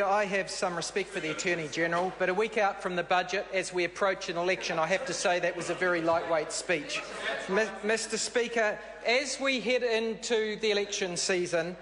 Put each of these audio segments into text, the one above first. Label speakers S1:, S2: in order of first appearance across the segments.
S1: I have some respect for the Attorney-General, but a week out from the budget, as we approach an election, I have to say that was a very lightweight speech. Mr Speaker, as we head into the election season,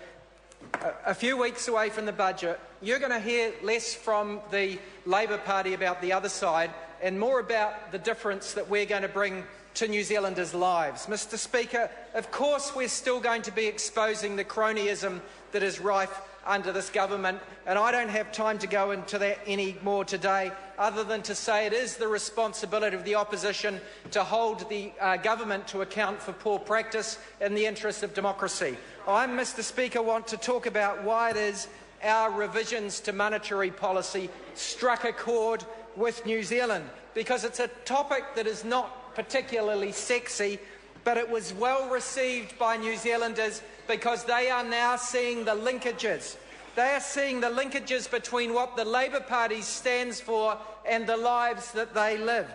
S1: a few weeks away from the budget, you're going to hear less from the Labor Party about the other side and more about the difference that we're going to bring to New Zealanders' lives. Mr Speaker, of course we're still going to be exposing the cronyism that is rife under this government, and I don't have time to go into that any more today, other than to say it is the responsibility of the opposition to hold the government to account for poor practice in the interest of democracy. I, Mr Speaker, want to talk about why it is our revisions to monetary policy struck a chord with New Zealand, because it's a topic that is not particularly sexy, but it was well received by New Zealanders because they are now seeing the linkages. They are seeing the linkages between what the Labor Party stands for and the lives that they live.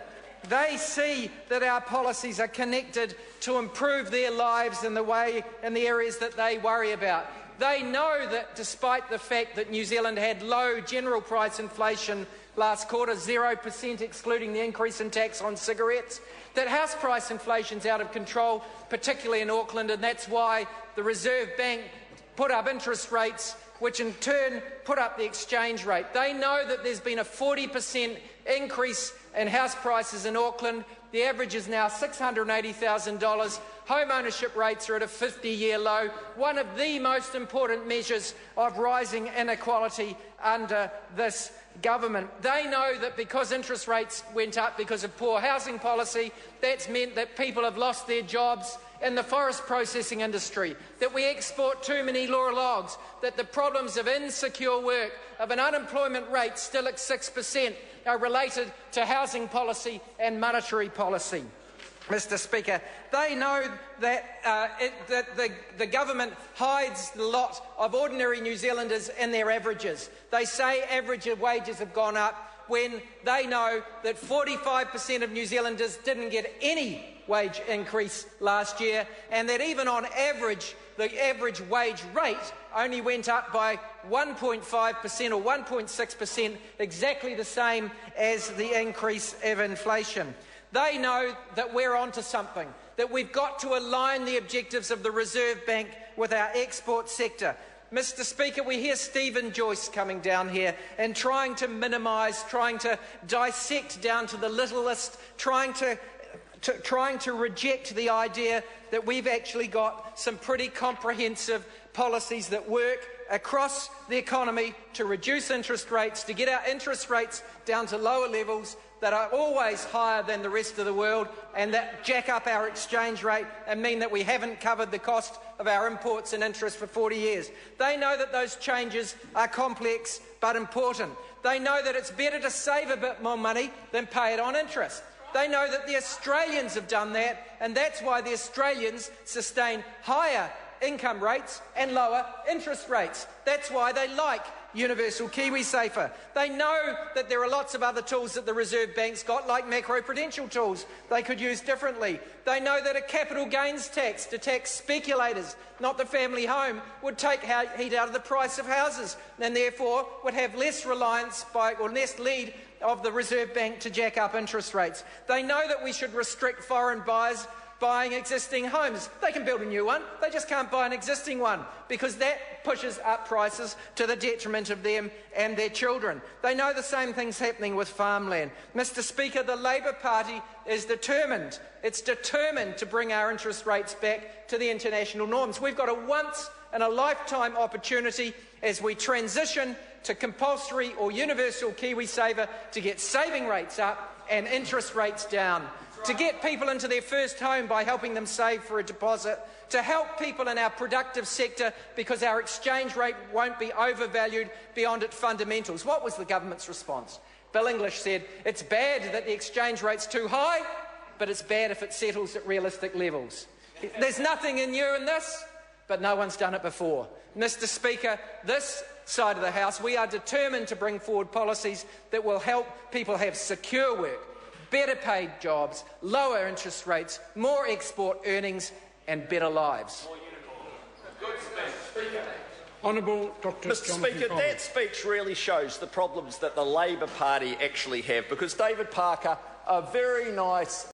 S1: They see that our policies are connected to improve their lives in the areas that they worry about. They know that despite the fact that New Zealand had low general price inflation last quarter, 0% excluding the increase in tax on cigarettes, that house price inflation is out of control, particularly in Auckland, and that's why the Reserve Bank put up interest rates, which in turn put up the exchange rate. They know that there's been a 40% increase in house prices in Auckland. The average is now $680,000. Home ownership rates are at a 50-year low, one of the most important measures of rising inequality under this government. They know that because interest rates went up because of poor housing policy, that's meant that people have lost their jobs in the forest processing industry, that we export too many logs, that the problems of insecure work, of an unemployment rate still at 6%, are related to housing policy and monetary policy. Mr Speaker, they know that the government hides the lot of ordinary New Zealanders in their averages. They say average wages have gone up when they know that 45% of New Zealanders didn't get any wage increase last year, and that even on average, the average wage rate only went up by 1.5% or 1.6%, exactly the same as the increase of inflation. They know that we're onto something, that we've got to align the objectives of the Reserve Bank with our export sector. Mr Speaker, we hear Stephen Joyce coming down here and trying to minimise, trying to dissect down to the littlest, trying to reject the idea that we've actually got some pretty comprehensive policies that work across the economy to reduce interest rates, to get our interest rates down to lower levels that are always higher than the rest of the world, and that jack up our exchange rate and mean that we haven't covered the cost of our imports and interest for 40 years. They know that those changes are complex but important. They know that it's better to save a bit more money than pay it on interest. They know that the Australians have done that, and that's why the Australians sustain higher income rates and lower interest rates. That's why they like universal KiwiSafer. They know that there are lots of other tools that the Reserve Bank's got, like macroprudential tools, they could use differently. They know that a capital gains tax to tax speculators, not the family home, would take heat out of the price of houses, and therefore would have less reliance or less lead of the Reserve Bank to jack up interest rates. They know that we should restrict foreign buyers buying existing homes. They can build a new one, they just can't buy an existing one, because that pushes up prices to the detriment of them and their children. They know the same thing's happening with farmland. Mr Speaker, the Labor Party is determined. It's determined to bring our interest rates back to the international norms. We've got a once-in-a-lifetime opportunity as we transition to compulsory or universal KiwiSaver to get saving rates up and interest rates down, to get people into their first home by helping them save for a deposit, to help people in our productive sector because our exchange rate won't be overvalued beyond its fundamentals. What was the government's response? Bill English said, it's bad that the exchange rate's too high, but it's bad if it settles at realistic levels. There's nothing new in this, but no one's done it before. Mr Speaker, this side of the House, we are determined to bring forward policies that will help people have secure work, better paid jobs, lower interest rates, more export earnings and better lives.
S2: Honourable Dr.
S3: Mr. Speaker, that speech really shows the problems that the Labor Party actually have, because David Parker, a very nice